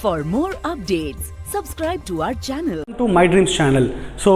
For more updates, subscribe to our channel. To My Dreams channel. So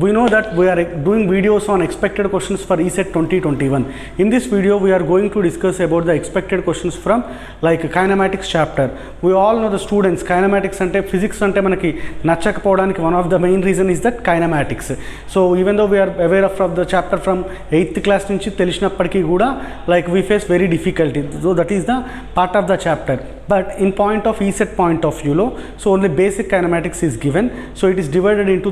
we know that we are doing videos on expected questions for ECET 2021. In this video we are going to discuss about the expected questions from like kinematics chapter. We all know the students kinematics ante physics ante manaki nachakapodaniki one of the main reason is that kinematics. So even though we are aware of the chapter from 8th class nunchi telisinappatiki kuda like we face very difficulty. So that is the part of the chapter. But in point of ECET point of view, so only basic kinematics is given. So it is divided into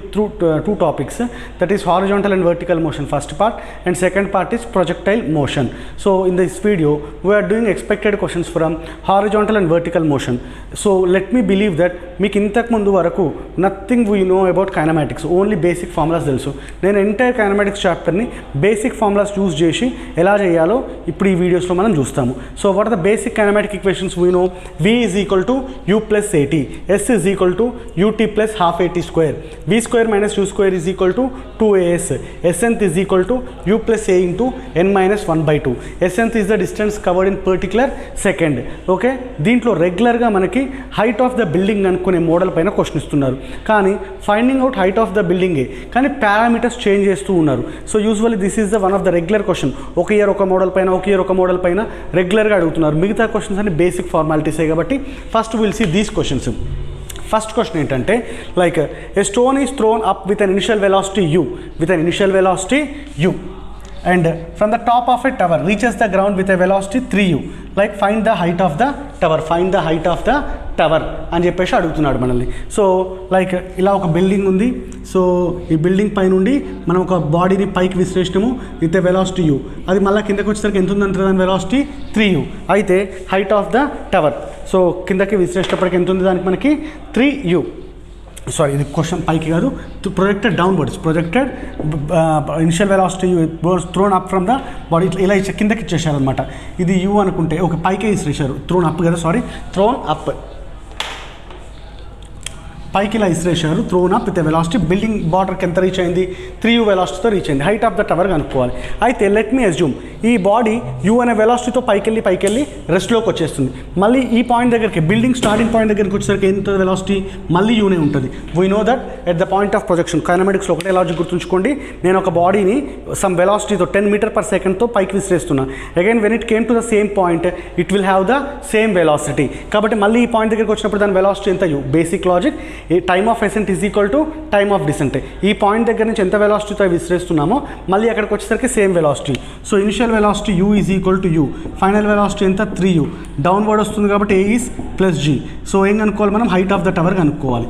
two topics, that is horizontal and vertical motion first part, and second part is projectile motion. So in this video we are doing expected questions from horizontal and vertical motion. So let me believe that మీకు ఇంతకు ముందు వరకు nothing we know about kinematics, only basic formulas తెలుసు. నేను entire kinematics చాప్టర్ని basic formulas use చేసి ఎలా చేయాలో ఇప్పుడు ఈ వీడియోస్లో మనం చూస్తాము. So what are the basic kinematic equations we know? V is equal to U plus AT, S is equal to UT plus half AT square, V square minus U square is equal to 2AS, Snth is equal to U plus A into N minus 1 by 2. Snth is the distance covered in particular second. Okay, దీంట్లో రెగ్యులర్గా మనకి height of the building అనుకునే model పైన question ఇస్తున్నారు, కానీ finding out height of the బిల్డింగే, కానీ parameters change చేస్తూ ఉన్నారు. So usually this is the one of the regular question. ఒక ఇయర్ ఒక మోడల్ పైన, ఒక ఇయర్ ఒక మోడల్ పైన రెగ్యులర్గా అడుగుతున్నారు. మిగతా క్వశ్చన్స్ అన్ని బేసిక్ ఫార్మాలిటీస్ కాబట్టి first will see these questions. First question ఏంటంటే like a stone is thrown up with an initial velocity u, and from the top of a tower reaches the ground with a velocity 3u, like find the height of the tower అని చెప్పేసి అడుగుతున్నాడు మనల్ని. So like ఇలా ఒక building ఉంది. So ఈ building పై నుండి మనం ఒక బాడీని పైకి విసిరేసినాము విత్ ఎ వెలాసిటీ u. అది మళ్ళీ కిందకి వచ్చేసరికి ఎంత ఉందంటే దాని వెలాసిటీ 3u. అయితే height of the tower, so కిందకి విసిరేసేటప్పటికి ఎంత ఉంది దానికి మనకి 3u. సారీ, ఇది క్వశ్చన్ పైకి కాదు, projected downwards, projected initial velocity thrown up from the body, ఇలా కిందకి ఇచ్చేసారనమాట. ఇది యూ అనుకుంటే ఒక పైకే ఇసిరేసారు, థ్రోన్ అప్ కదా, సారీ థ్రోన్ అప్, పైకి ఇలా ఇసిరేసారు, thrown up with velocity. Building బార్డర్కి ఎంత రీచ్ అయింది? 3u వెలాసిటీతో రీచ్ అయింది. హైట్ ఆఫ్ ద టవర్ కనుక్కోవాలి. అయితే లెట్ మీ అజ్యూమ్ ఈ బాడీ యూ అనే వెలాసిటీతో పైకెళ్ళి రెస్ట్లోకి వచ్చేస్తుంది. మళ్ళీ ఈ పాయింట్ దగ్గరికి, బిల్డింగ్ స్టార్టింగ్ పాయింట్ దగ్గరికి వచ్చేసరికి ఎంత వెలాసిటీ? మళ్ళీ యూనే ఉంటుంది. We know that at the point of projection, కైనమాటిక్స్లో ఒకటే లాజిక్ గుర్తుంచుకోండి. నేను ఒక బాడీని సమ్ వెలాసిటీతో 10 మీటర్ పర్ సెకండ్తో పైకి విసిరేస్తున్నా. Again when it came to the same point it will have the same velocity. కాబట్టి మళ్ళీ ఈ పాయింట్ దగ్గరికి వచ్చినప్పుడు దాని వెలాసిటీ ఎంత? U. Basic logic, time of ascent is equal to time of descent. ఈ పాయింట్ దగ్గర నుంచి ఎంత వెలాసిటీతో విసిరేస్తున్నామో మళ్ళీ అక్కడికి వచ్చేసరికి same velocity. So initial velocity u is equal to u, final velocity ఎంత? 3u. డౌన్వర్డ్ వస్తుంది కాబట్టి a is plus g. So ఏం కనుక్కోవాలి మనం? హైట్ ఆఫ్ ద టవర్ కనుక్కోవాలి.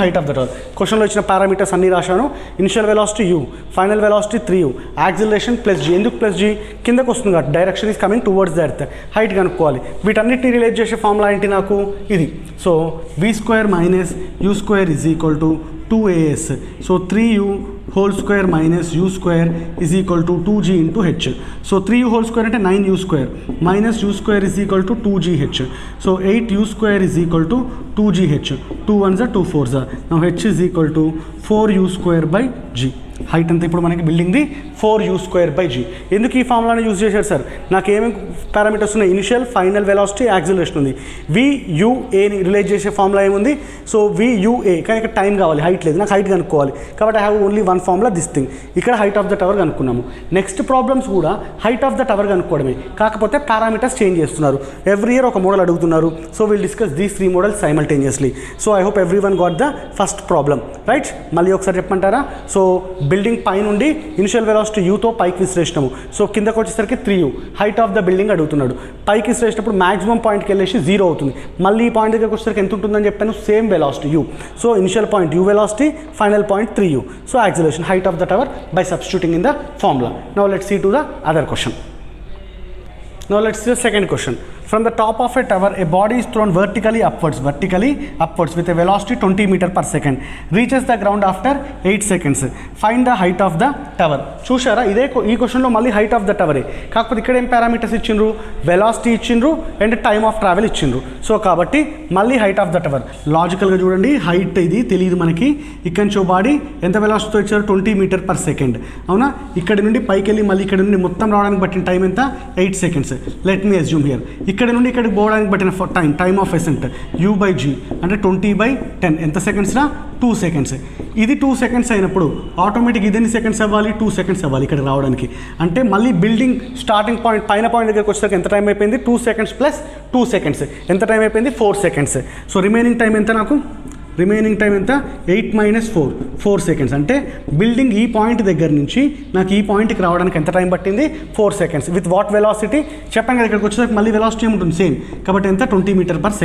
Height of the tower. క్వశ్చన్లో ఇచ్చిన పారామీటర్స్ అన్నీ రాశాను. Initial velocity u, final velocity 3u, acceleration plus g. ఎందుకు ప్లస్ g? కిందకు వస్తుంది కాబట్టి direction is coming towards the earth. Height కనుక్కోవాలి. వీటన్నిటిని రిలేట్ చేసే ఫార్ములా ఏంటి నాకు? ఇది. So v square minus u square is equal to 2as. So 3u whole square minus u square is equal to 2g into h. So 3u whole square అంటే 9u square minus u square is equal to 2gh. So 8u square is equal to 2gh. 2 1s are 2 4s are. Now h is equal to 4u square by g. Height అంతా ఇప్పుడు మనకి బిల్డింగ్ది 4u square by g. ఎందుకు ఈ ఫార్ములాని use చేశారు sir? నాకు ఏమేమి parameters ఉన్నాయి? Initial, final velocity, acceleration ఉంది. VUAని రిలేట్ చేసే ఫార్ములా ఏముంది? సో VUA, కానీ ఇక్కడ టైం కావాలి, హైట్ లేదు. నాకు హైట్ కనుక్కోవాలి కాబట్టి I have only one formula, this thing. ఇక్కడ హైట్ ఆఫ్ ద టవర్ కనుక్కున్నాము. నెక్స్ట్ ప్రాబ్లమ్స్ కూడా హైట్ ఆఫ్ ద టవర్ కనుక్కోవడమే, కాకపోతే పారామీటర్స్ చేంజ్ చేస్తున్నారు. ఎవ్రీ ఇయర్ ఒక మోడల్ అడుగుతున్నారు. So will discuss these 3 models simultaneously. So I hope every one got the first problem right. మళ్ళీ ఒకసారి చెప్పమంటారా? సో బిల్డింగ్ పై నుండి ఇనిషియల్ వెలాసిటీ యూతో పైకి విసిరేసినాము. సో కిందకు వచ్చేసరికి 3u, height of the building అడుగుతున్నాడు. పైకి విసిరేసినప్పుడు మాక్సిమం పాయింట్కి వెళ్ళేసి 0 అవుతుంది. మళ్ళీ ఈ పాయింట్ దగ్గరకు వచ్చేసరికి ఎంత ఉంటుందని చెప్పాను? Same velocity u. So initial point u velocity, final point 3u. So acceleration, height of the tower by substituting in the formula. Now let's see to the other question. Now let's see the second question. From the top of a tower, a body is thrown vertically upwards with a velocity 20 meter per second. Reaches the ground after 8 seconds. Find the height of the tower. చూసారా, ఇదే ఈ క్వశ్చన్లో మళ్ళీ height of the టవరే, కాకపోతే ఇక్కడ ఏం parameters ఇచ్చిండ్రు? Velocity ఇచ్చిండ్రు అండ్ టైమ్ ఆఫ్ ట్రావెల్ ఇచ్చిండ్రు. సో కాబట్టి మళ్ళీ హైట్ ఆఫ్ ద టవర్. లాజికల్గా చూడండి, హైట్ ఇది తెలియదు మనకి. ఇక్కడ నుంచి బాడీ ఎంత వెలాసిటీతో ఇచ్చారు? 20 మీటర్ పర్ సెకండ్. అవునా? ఇక్కడ నుండి పైకి వెళ్ళి మళ్ళీ ఇక్కడ నుండి మొత్తం రావడానికి పట్టిన టైం ఎంత? 8 seconds. Let me assume here ఇక్కడ నుండి ఇక్కడికి పోవడానికి పట్టిన టైమ్ ఆఫ్ ఎసెంట్ u/g అంటే 20/10 ఎంత సెకండ్స్రా 2 సెకండ్స్. ఇది 2 సెకండ్స్ అయినప్పుడు ఆటోమేటిక్ ఇది ఎన్ని సెకండ్స్ అవ్వాలి 2 సెకండ్స్ అవ్వాలి ఇక్కడికి రావడానికి. అంటే మళ్ళీ బిల్డింగ్ స్టార్టింగ్ పాయింట్ పైన పాయింట్ దగ్గరికి వచ్చేసరికి ఎంత టైం అయిపోయింది 2 సెకండ్స్ ప్లస్ 2 సెకండ్స్ ఎంత టైం అయిపోయింది 4 సెకండ్స్. సో రిమైనింగ్ టైం ఎంత నాకు రిమైనింగ్ టైం ఎంత 8 - 4 సెకండ్స్. అంటే బిల్డింగ్ ఈ పాయింట్ దగ్గర నుంచి నాకు ఈ పాయింట్కి రావడానికి ఎంత టైం పట్టింది 4 సెకండ్స్. విత్ వాట్ వెలాసిటీ చెప్పాం కదా, ఇక్కడికి వచ్చేసరికి మళ్ళీ వెలాసిటీ ఏముంటుంది సేమ్ కాబట్టి ఎంత 20 m/s.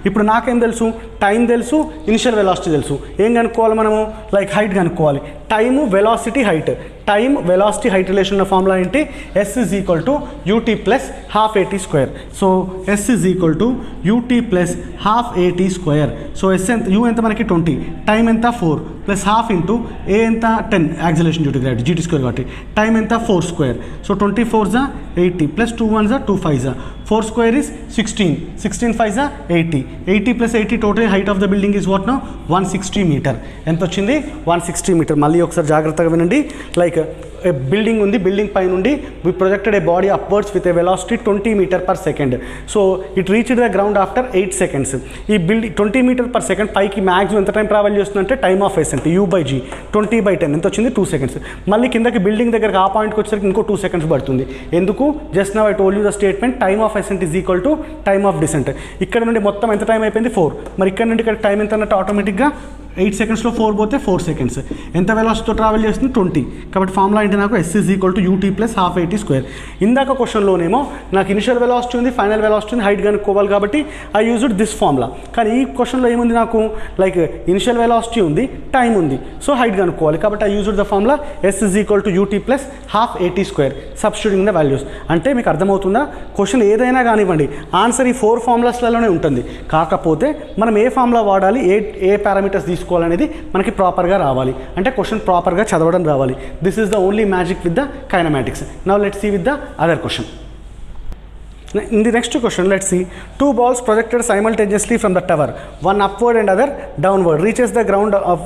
ఇప్పుడు నాకేం తెలుసు టైం తెలుసు ఇనిషియల్ వెలాసిటీ తెలుసు. ఏం కనుక్కోవాలి మనము లైక్ హైట్ కనుక్కోవాలి. Time velocity height time velocity height relation ఉన్న ఫార్ములా ఏంటి s = ut + ½ at². So s = ut + ½ at². So s ఎంత u ఎంత మనకి 20 టైం ఎంత 4 ప్లస్ హాఫ్ ఇంటూ ఏ ఎంత 10 acceleration due to gravity GT² కాబట్టి టైం ఎంత 4². So 24 = 80 plus 2 1 = 2 5 4² is 16 16 5 = 80 80 + 80 total height of the building is what now 160 meter. ఎంత వచ్చింది 160 meter. మళ్ళీ ఒకసారి జాగ్రత్తగా వినండి. లైక్ బిల్డింగ్ ఉంది, బిల్డింగ్ పై నుండి we projected a body upwards with a velocity 20 m/s. So it reached the ground after 8 seconds. ఈ బిల్డింగ్ 20 m/s పైకి మ్యాక్సిమం ఎంత టైం ట్రావెల్ చేస్తుందంటే టైమ్ ఆఫ్ ఎసెంట్ u/g 20/10 ఎంత వచ్చింది 2 సెకండ్స్. మళ్ళీ కిందకి బిల్డింగ్ దగ్గరకు ఆ పాయింట్కి వచ్చేసరికి ఇంకో 2 సెకండ్స్ పడుతుంది. ఎందుకు just now I told you the statement time of ascent is equal to time of descent. ఇక్కడ నుండి మొత్తం ఎంత టైం అయిపోయింది 4. మరి ఇక్కడ నుండి ఇక్కడ టైం ఎంత అన్నట్టు ఆటోమేటిక్గా 8 సెకండ్స్లో 4 పోతే 4 సెకండ్స్. ఎంత వెలాసిటీతో ట్రావెల్ చేస్తుంది 20. కాబట్టి ఫార్ములా ఏంటి నాకు s = ut + ½ at². ఇందాక క్వశ్చన్లోనేమో నాకు ఇనిషియల్ వెలాసిటీ ఉంది, ఫైనల్ వెలాసిటీ ఉంది, హైట్ కనుక్కోవాలి కాబట్టి ఐ యూజ్డ్ దిస్ ఫార్ములా. కానీ ఈ క్వశ్చన్లో ఏముంది నాకు లైక్ ఇనిషియల్ వెలాసిటీ ఉంది, టైం ఉంది, సో హైట్ కనుక్కోవాలి కాబట్టి I used the formula s = ut + ½ at². Substituting the values. అంటే మీకు అర్థమవుతుందా క్వశ్చన్ ఏదైనా కానివ్వండి ఆన్సర్ ఈ 4 ఫార్ములాస్లలోనే ఉంటుంది. కాకపోతే మనం ఏ ఫార్ములా వాడాలి ఏ పారామీటర్స్ తీసుకోవాలనేది మనకి ప్రాపర్గా రావాలి. అంటే క్వశ్చన్ ప్రాపర్గా చదవడం రావాలి. This is the only magic with the kinematics. Now let's see with the other question. In the next question, let's see. 2 balls projected simultaneously from the tower, one upward and other downward, reaches the ground of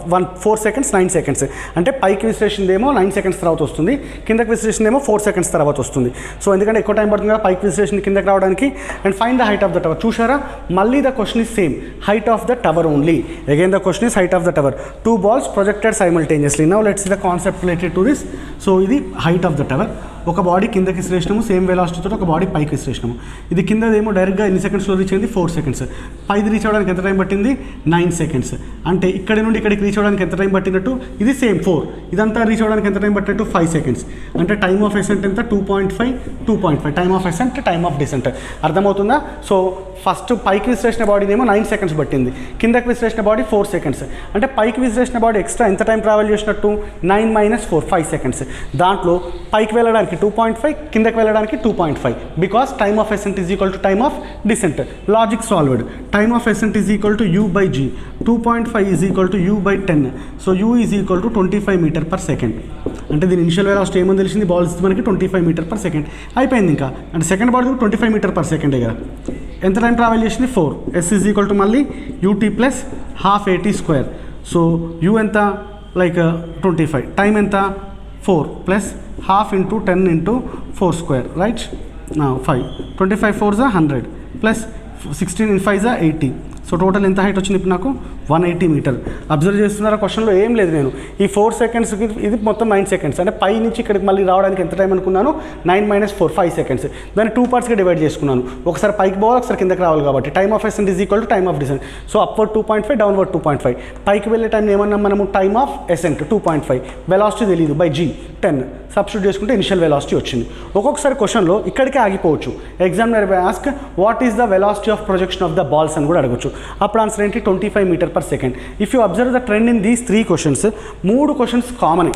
4 seconds 9 seconds. అంటే పైకి విశ్లేషిందేమో 9 seconds తర్వాత వస్తుంది, కిందకి విశ్లేషిందేమో 4 seconds తర్వాత వస్తుంది. So ఎందుకంటే ఎక్కువ time పడుతుంది కదా పైకి విశ్లేషణ కిందకి రావడానికి. And find the height of the tower. చూసారా మళ్ళీ the question is same, height of the tower only. Again the question is height of the tower. 2 balls projected simultaneously. Now let's see the concept related to this. So ఇది height of the tower. ఒక body కిందకి విశ్లేషణము same వెలాసిటీతో ఒక body పైకి విశ్లేషణము. ఇది కిందదేమో డైరెక్ట్గా ఎన్ని సెకండ్స్లో reach అయింది 4 సెకండ్స్. పైది రీచ్ అవ్వడానికి ఎంత టైం పట్టింది 9 సెకండ్స్. అంటే ఇక్కడ నుండి ఇక్కడికి రీచ్ అవ్వడానికి ఎంత టైం పట్టినట్టు ఇది సేమ్ 4. ఇదంతా రీచ్ అవ్వడానికి ఎంత టైం పట్టినట్టు 5 సెకండ్స్. అంటే టైమ్ ఆఫ్ ఎసెంట్ ఎంత 2.5 time of ascent time of descent. అర్థమవుతుందా? సో ఫస్ట్ పైకి విశ్లేషణ బాడీనేమో 9 సెకండ్స్ పట్టింది, కిందకి విశ్లేషణ బాడీ 4 సెకండ్స్. అంటే పైకి విశ్లేషణ బాడీ ఎక్స్ట్రా ఎంత టైం ట్రావెల్ చేసినట్టు 9 - 4 5 సెకండ్స్. దాంట్లో పైకి వెళ్ళడానికి 2.5, కిందకి వెళ్ళడానికి 2.5. Because time of ascent is equal to time of descent. Logic solved. Time of ascent is equal to u/g 2.5 is equal to u/10. So u is equal to 25 m/s. అంటే దీని initial velocity ఏమని తెలిసింది balls మనకి 25 m/s అయిపోయింది. ఇంకా అంటే second body 25 m/s కదా. ఎంత టైం ట్రావెల్ చేసింది 4. s ఈజ్ ఈక్వల్ టు మళ్ళీ ut + ½ at². సో u ఎంత లైక్ 25, టైం ఎంత 4 plus ½ into 10 into 4², right. 5 25 4 = 100 plus 16 × 5 = 80. So total ఎంత హైట్ వచ్చింది ఇప్పుడు నాకు 180 మీటర్. అబ్జర్వ్ చేస్తున్నారా క్వశ్చన్లో ఏం లేదు. నేను ఈ 4 సెకండ్స్కి ఇది మొత్తం 9 సెకండ్స్. అంటే పై నుంచి ఇక్కడికి మళ్ళీ రావడానికి ఎంత టైం అనుకున్నాను 9 - 4 5 సెకండ్స్. దాన్ని 2 పార్ట్స్గా డివైడ్ చేసుకున్నాను. ఒకసారి పైకి పోవాలి, ఒకసారి కిందకి రావాలి కాబట్టి time of ascent is equal to time of descent. So upward 2.5, downward 2.5. పైకి వెళ్ళే టైం ఏమన్నా మనము టైమ్ ఆఫ్ ఎసెంట్ 2.5, వెలాసిటీ తెలియదు బై g 10 సబ్స్టిట్యూట్ చేసుకుంటే ఇనిషియల్ వెలాసిటీ వచ్చింది. ఒక్కొక్కసారి క్వశ్చన్లో ఇక్కడికే ఆగిపోవచ్చు. Examiner ask what is the velocity of projection of the balls అని కూడా అడగచ్చు. అప్పుడు ఆన్సర్ ఏంటి 25 m/s. If you observe the trend in these 3 questions, 3 questions common.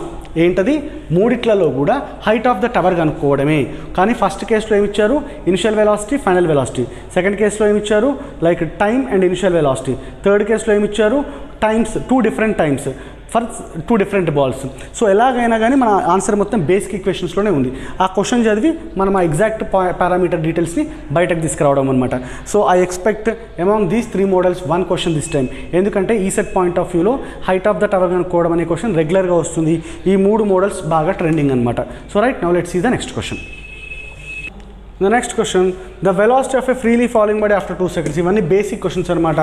ఏంటది మూడిట్లలో కూడా హైట్ ఆఫ్ ద టవర్ కనుక్కోవడమే. కానీ ఫస్ట్ కేసులో ఏమిచ్చారు initial velocity final velocity. Second కేసులో ఏమిచ్చారు like time and initial velocity. Third కేసులో ఏమిచ్చారు times 2 different times for 2 different balls. So ఎలాగైనా కానీ మన ఆన్సర్ మొత్తం బేసిక్ ఈక్వేషన్స్లోనే ఉంది. ఆ క్వశ్చన్ చదివి మనం ఆ ఎగ్జాక్ట్ పారామీటర్ డీటెయిల్స్ని బయటకు తీసుకురావడం అనమాట. So I expect among these 3 models 1 question this time. ఎందుకంటే ఈ సెట్ పాయింట్ ఆఫ్ వ్యూలో హైట్ ఆఫ్ ద టవర్ కనుక్కోవడం అనే క్వశ్చన్ రెగ్యులర్గా వస్తుంది. ఈ 3 మోడల్స్ బాగా ట్రెండింగ్ అనమాట. So right now let's see the next question. The next question, the velocity of a freely falling body after 2 seconds. ఇవన్నీ బేసిక్ క్వశ్చన్స్ అనమాట.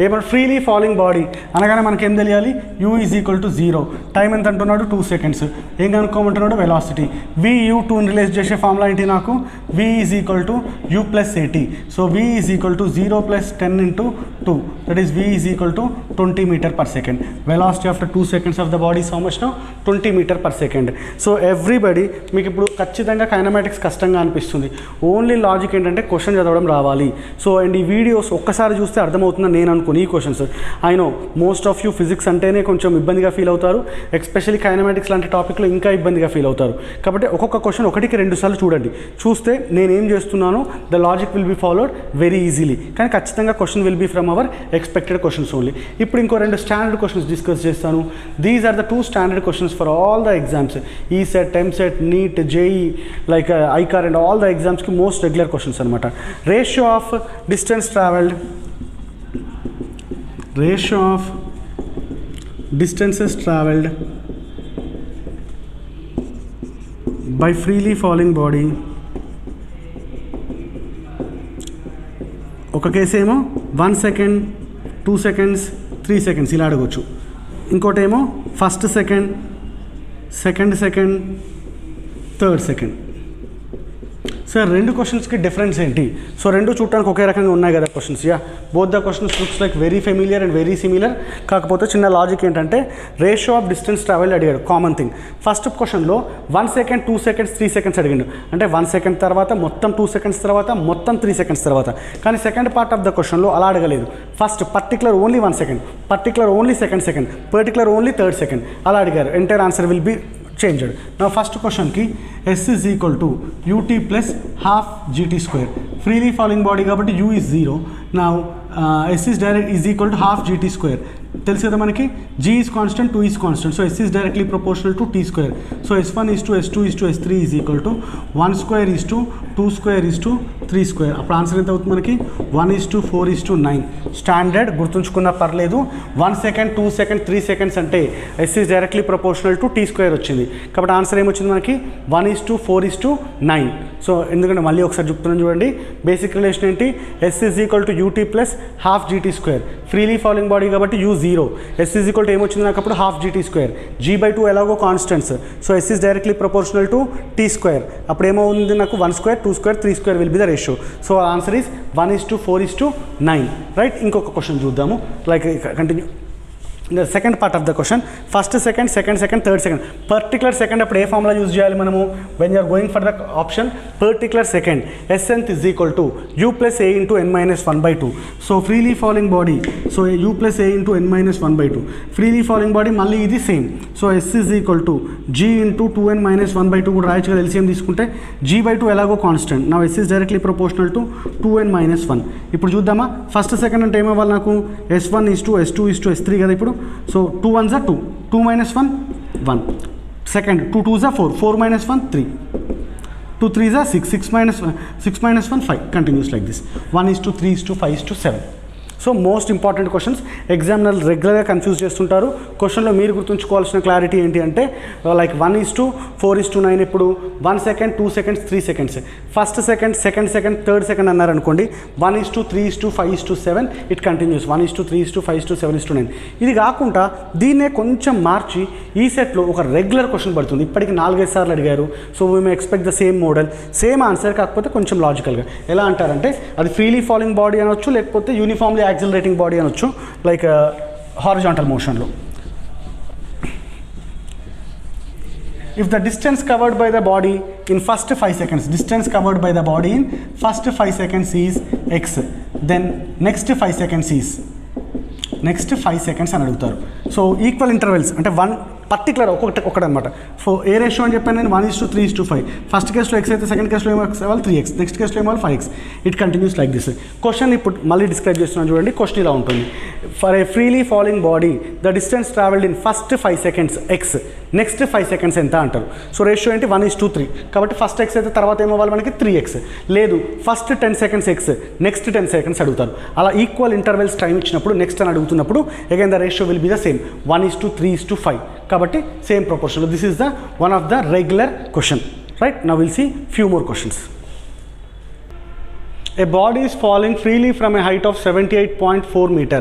ఏమంటే ఫ్రీలీ ఫాలింగ్ బాడీ అనగానే మనకి ఏం తెలియాలి, u is equal to 0, time ఎంత అంటున్నాడు 2 seconds, ఏం కనుక్కోమంటున్నాడు వెలాసిటీ. v/u2 రిలేట్ చేసే ఫార్ములా ఏంటి నాకు, v is equal to u plus 80. So v is equal to 0 plus 10 into 2, that is v is equal to 20 meter per second. Velocity after 2 seconds of the body how much now 20 meter per second. So everybody మీకు ఇప్పుడు ఖచ్చితంగా kinematics కష్టంగా అనిపిస్తుంది. Only logic ఏంటంటే question చదవడం రావాలి. So and ఈ videos ఒక్కసారి చూస్తే అర్థమవుతుందని నేను అనుకోను. ఈ questions I know most of you physics అంటేనే కొంచెం ఇబ్బందిగా ఫీల్ అవుతారు, ఎస్పెషల్లీ కైనమాటిక్స్ లాంటి టాపిక్లో ఇంకా ఇబ్బందిగా ఫీల్ అవుతారు. కాబట్టి ఒక్కొక్క క్వశ్చన్ 1-2 సార్లు చూడండి, చూస్తే నేనేం చేస్తున్నానో the logic will be followed very easily. కానీ ఖచ్చితంగా question will be from our expected questions only. ఇప్పుడు ఇంకో 2 స్టాండర్డ్ క్వశ్చన్స్ డిస్కస్ చేస్తాను. These are the 2 standard questions for all the exams, ECET, EAMCET, NEET, JEE, like ICAR and all the ఎగ్జామ్స్కి most regular questions అనమాట. Ratio of distance travelled, ratio of distances travelled by freely falling body. ఒక case ఏమో 1 second, 2 seconds, 3 seconds ఇలా అడగవచ్చు. ఇంకోటేమో first second, second second, third second. Sir 2 క్వశ్చన్స్కి difference ఏంటి? So 2 చూడటానికి ఒకే రకంగా ఉన్నాయి కదా questions. Yeah, both the questions looks like very familiar and very similar. కాకపోతే చిన్న లాజిక్ ఏంటంటే రేషియో ఆఫ్ డిస్టెన్స్ ట్రావెల్ అడిగాడు, కామన్ థింగ్. ఫస్ట్ క్వశ్చన్లో 1 second, 2 seconds, 3 seconds అడిగాడు. అంటే 1 second తర్వాత మొత్తం 2 seconds తర్వాత మొత్తం 3 seconds తర్వాత. కానీ సెకండ్ పార్ట్ ఆఫ్ ద క్వశ్చన్లో అలా అడగలేదు. First particular only 1 second, particular only second second, particular only third second అలా అడిగారు. Entire answer will be changed. Now first question ki s is equal to ut plus half gt square. Freely falling body kabatti u is 0. Now s is direct is equal to half gt square. తెలుసు కదా మనకి, g is constant, 2 is constant, so s is directly proportional to t square. So s1 is to s2 is to s3 is equal to 1 square is to 2 square is to 3 square. అప్పుడు answer ఎంత అవుతుంది మనకి, 1 is to 4 is to 9. Standard గుర్తుంచుకున్నా పర్లేదు. 1 second, 2 seconds, 3 seconds అంటే s is directly proportional to t square వచ్చింది. కాబట్టి answer ఏమొచ్చింది మనకి, 1 is to 4 is to 9. So ఎందుకంటే మళ్ళీ ఒకసారి చెప్తున్నాను చూడండి, బేసిక్ రిలేషన్ ఏంటి, s is equal to ut plus half gt square. Freely falling body కాబట్టి u 0, s is equal to ఏమొచ్చింది నాకు అప్పుడు half gt square. g/2 ఎలాగో constants, so s is directly proportional to t square. అప్పుడు ఏమవుతుంది నాకు 1 square, 2 square, 3 square will be the ratio. So answer is 1 is to 4 is to 9. Right, ఇంకొక question చూద్దాము. Like continue the second part of the question. First second, second second, third second. Particular second అప్పుడు ఏ formula use చేయాలి మనము, when you are going for the option particular second, snth is equal to u plus a into n minus 1/2. So freely falling body, so u plus a into n minus 1/2. freely falling body మళ్ళీ ఇది same. So s is equal to g into 2n minus 1/2 కూడా రాయొచ్చు కదా LCM తీసుకుంటే. g/2 ఎలాగో constant, now s is directly proportional to 2n minus 1. ఇప్పుడు చూద్దామా, first second అంటే ఏమవ్వాలి నాకు, s1 is to s2 is to s3 కదా. ఇప్పుడు so 2 1s are 2, 2 minus 1 1. Second 2 2s are 4, 4 minus 1 3, 2 3s are 6, 6 minus 1 5. Continues like this. 1 is to 3 is to 5 is to 7. So most important questions, examiner రెగ్యులర్గా confuse చేస్తుంటారు. క్వశ్చన్లో మీరు గుర్తుంచుకోవాల్సిన clarity ఏంటి అంటే, like 1 is to 4 is to 9. ఇప్పుడు 1 second, 2 seconds, 3 seconds. First second, second second, third second అన్నారనుకోండి, 1 is to 3 is to 5 is to 7. It continues 1 is to 3 is to 5 is to 7 is to 9. ఇది కాకుండా దీన్నే కొంచెం మార్చి ఈ సెట్లో ఒక రెగ్యులర్ క్వశ్చన్ పడుతుంది. ఇప్పటికి 4-5 సార్లు అడిగారు. So we may expect the same model, same answer, కాకపోతే కొంచెం లాజికల్గా. ఎలా అంటారంటే అది ఫ్రీలీ ఫాలింగ్ బాడీ అనొచ్చు, లేకపోతే యూనిఫామ్లీ యాక్సిలరేటింగ్ బాడీ అనొచ్చు, లైక్ హారిజాంటల్ మోషన్లో. If the distance covered by the body in first 5 seconds, distance covered by the body in first 5 seconds is x, then next 5 seconds is, next 5 seconds అని అడుగుతారు. So equal intervals అంటే 1 particular ఒకటనమాట. So ఏ ratio అని చెప్పాను నేను, 1 is to 3 is to 5. First కేసులో X అయితే second కేసులో ఏమో ఎక్స్ అవ్వాలి 3x, నెక్స్ట్ కేసులో ఏమో 5x. It continues like this. Question ఇప్పుడు మళ్ళీ డిస్క్రైబ్ చేస్తున్నాను చూడండి. క్వశ్చన్ ఇలా ఉంటుంది, for a freely falling body the distance travelled in first 5 seconds x, next 5 seconds ఎంత అంటారు. సో రేషియో ఏంటి, 1 is to 3. కాబట్టి ఫస్ట్ ఎక్స్ అయితే తర్వాత ఏమవ్వాలి మనకి 3x. లేదు, first 10 seconds x, next 10 seconds అడుగుతారు. అలా ఈక్వల్ ఇంటర్వెల్స్ టైం ఇచ్చినప్పుడు నెక్స్ట్ అని అడుగుతున్నప్పుడు again the ratio will be the same, 1 is to 3 is to 5. కాబట్టి same proportion. This is the one of the regular question. Right, now will see few more questions. A body is falling freely from a height of 78.4 meter.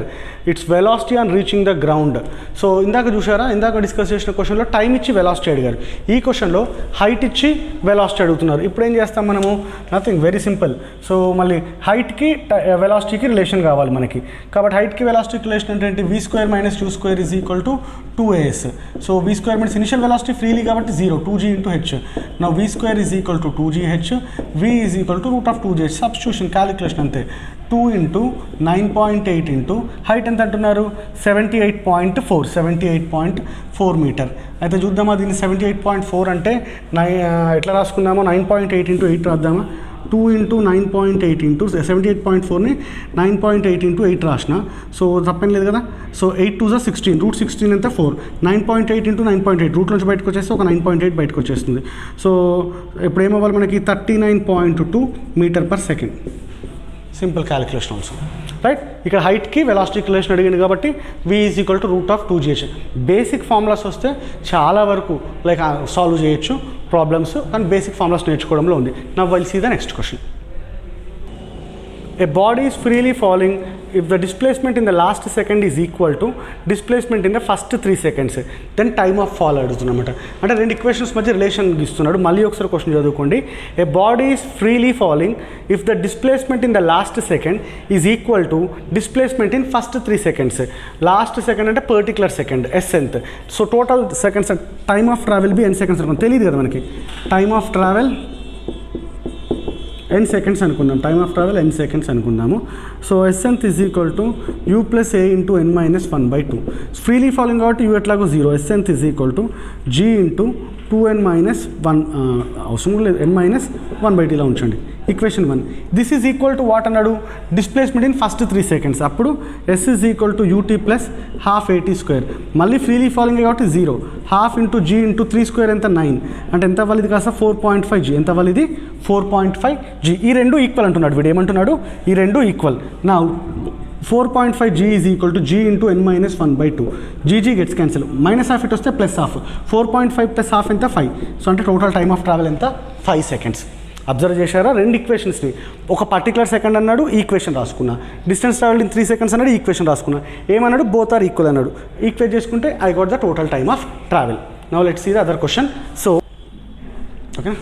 Its velocity on reaching the ground. So ఇందాక చూసారా, ఇందాక discuss చేసిన క్వశ్చన్లో time ఇచ్చి velocity అడిగారు. ఈ క్వశ్చన్లో height ఇచ్చి వెలాసిటీ అడుగుతున్నారు. ఇప్పుడు ఏం చేస్తాం మనము? Nothing, very simple. సో మళ్ళీ హైట్కి వెలాసిటీకి రిలేషన్ కావాలి మనకి. కాబట్టి హైట్కి వెలాసిటీకి రిలేషన్ అంటే v square minus u square is equal to 2as. So v square means initial velocity freely కాబట్టి 0, 2g ఇంటూ h. నా v square is equal to 2gh, v is equal to root of 2gh. Substitution calculation అంతే. 2 into 9.8 into height ఎంత అంటున్నారు? 78.4 metre. అయితే చూద్దామా దీన్ని. 78.4 అంటే ఎట్లా రాసుకుందామో? 9.8 ఇంటూ 8 రాద్దామా? 2 ఇంటూ 9.8 ఇంటూ 78.4ని 9.8 ఇంటూ 8 రాసిన. సో తప్పేం లేదు కదా. సో 8 2 16, రూట్ 16 ఎంత 4. 9.8 ఇంటూ 9.8 రూట్ నుంచి బయటకు వచ్చేస్తే ఒక 9.8 బయటకు వచ్చేస్తుంది. సో ఇప్పుడు ఏమవ్వాలి మనకి? 39.2 metre per second. Simple calculation also, right. ఇక్కడ హైట్కి వెలాసిటీకి రిలేషన్ అడిగింది కాబట్టి v is equal to root of 2gh. Basic formulas వస్తే చాలా వరకు లైక్ సాల్వ్ చేయొచ్చు ప్రాబ్లమ్స్, కానీ బేసిక్ ఫార్ములాస్ నేర్చుకోవడంలో ఉంది. Now will see the next question. A body is freely falling if the displacement in the last second is equal to displacement in the first 3 seconds. Then time of fall అడుగుతున్నమాట. అంటే రెండు equations మధ్య relation ఇస్తున్నాడు. మళ్ళీ ఒకసారి question చదువుకోండి. A body is freely falling if the displacement in the last second is equal to displacement in first 3 seconds. Last second అంటే particular second, nth. So total seconds, time of travel be n seconds అనుకుందాం. తెలియదు కదా మనకి. Time of travel n seconds అనుకుందాం. Time of travel n seconds అనుకుందాము. So nth is equal to u plus a into n minus 1/2. Freely falling కాబట్టి u ఎట్లాగో 0. nth is equal to g into 2n minus 1, అవసరం లేదు, n minus 1/2 ఇలా ఉంచండి. Equation 1. This is equal to what అన్నాడు? Displacement in first 3 seconds. అప్పుడు s is equal to ut plus half at square. మళ్ళీ freely falling కాబట్టి 0. Half into g into 3 square ఎంత 9. అంటే ఎంత అవ్వాలి ఇది కాస్త 4.5g. ఎంత అవ్వాలి ఇది? 4.5g. ఈ రెండు ఈక్వల్ అంటున్నాడు వీడు. ఏమంటున్నాడు? ఈ రెండు ఈక్వల్. నా 4.5g is equal to g into n minus 1/2. g gets cancel. Minus half it వస్తే ప్లస్ హాఫ్. 4.5 ప్లస్ హాఫ్ ఎంత? 5. సో అంటే టోటల్ టైమ్ ఆఫ్ ట్రావెల్ ఎంత? 5 seconds. అబ్జర్వ్ చేశారా? రెండు ఈక్వేషన్స్ని, ఒక పర్టికులర్ సెకండ్ అన్నాడు, ఈక్వేషన్ రాసుకున్నా. డిస్టెన్స్ ట్రావెల్ ఇన్ 3 seconds అన్నాడు, ఈక్వేషన్ రాసుకున్నా. ఏమన్నాడు? బోత్ ఆర్ ఈక్వల్ అన్నాడు. ఈక్వేట్ చేసుకుంటే I got the total time of travel. Now let's see the other question. So okay,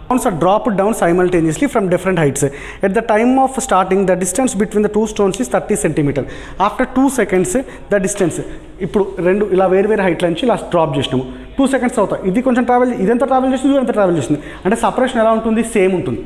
stones are dropped down simultaneously from different heights. At the time of starting, the distance between the two stones is 30 cm. After 2 seconds, the distance, ఇప్పుడు రెండు ఇలా వేరు వేరు హైట్ల నుంచి ఇలా drop చేసినాము. 2 seconds అవుతాయి. ఇది కొంచెం ట్రావెల్, ఇదంతా ట్రావెల్ చేస్తుంది, ఇదంతా ట్రావెల్ చేస్తుంది. అంటే సపరేషన్ ఎలా ఉంటుంది? సేమ్ ఉంటుంది.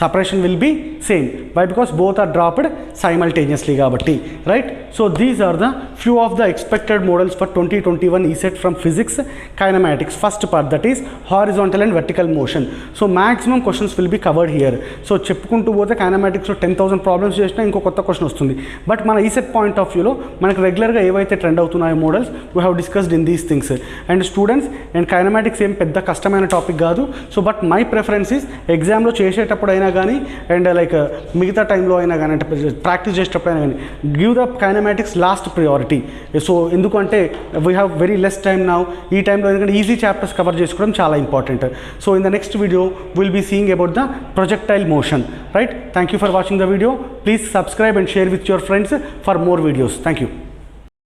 separation will be same. Why? Because both are dropped simultaneously kabatti, right? So these are the few of the expected models for 2021 ESET from physics kinematics. First part, that is horizontal and vertical motion. So maximum questions will be covered here. So చెప్పుకుంటూ పోతే kinematics లో 10,000 problems చేసినా ఇంకో కొత్త question వస్తుంది. But మన ECET point of వ్యూలో మనకు రెగ్యులర్గా ఏవైతే ట్రెండ్ అవుతున్నాయో models we have discussed in these things. And students, and kinematics ఏం పెద్ద కష్టమైన టాపిక్ కాదు. So but my preference is ఎగ్జామ్లో చేసేటప్పుడు అయినా కానీ అండ్ లైక్ మిగతా టైంలో అయినా కానీ అంటే ప్రాక్టీస్ చేసేటప్పుడు అయినా కానీ give the kinematics last priority. So ఎందుకంటే we have very less time now. ఈ టైంలో ఎందుకంటే ఈజీ చాప్టర్స్ కవర్ చేసుకోవడం చాలా important. So in the next video will be seeing about the projectile motion, right? Thank you for watching the video. Please subscribe and share with your friends for more videos. Thank you.